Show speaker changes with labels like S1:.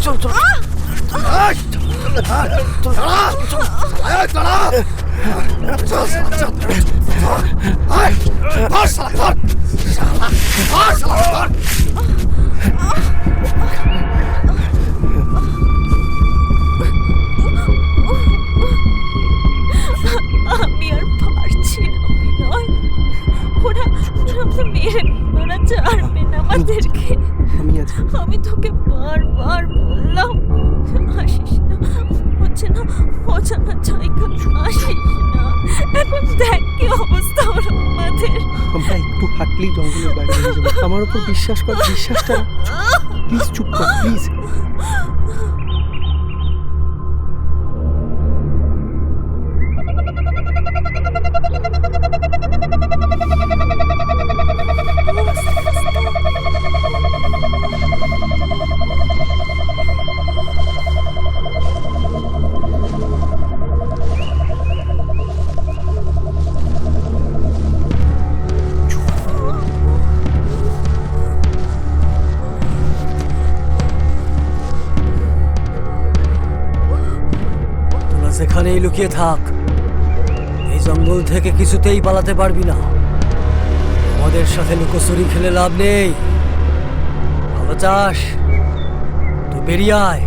S1: চল চল
S2: আমি আর পারছি না বিনয়, ওরা আমাদের মেরে ওরা ছাড়বে না আমাদেরকে। আমি তোকে বারবার বললাম আসিস না, হচ্ছে না অজানা জায়গা আসিস না। এখন দেখ কি অবস্থা ওর আমাদের।
S1: আমরা একটু হাঁটলেই জঙ্গলের বাইরে হয়ে যাবো। আমার উপর বিশ্বাস কর, বিশ্বাসটা প্লিজ চুপ কর প্লিজ।
S3: সেখানেই লুকিয়ে থাক, এই জঙ্গল থেকে কিছুতেই পালাতে পারবি না। আমাদের সাথে লুকোচুরি খেলে লাভ নেই। ভালো চাস তো বেরিয়ে আয়।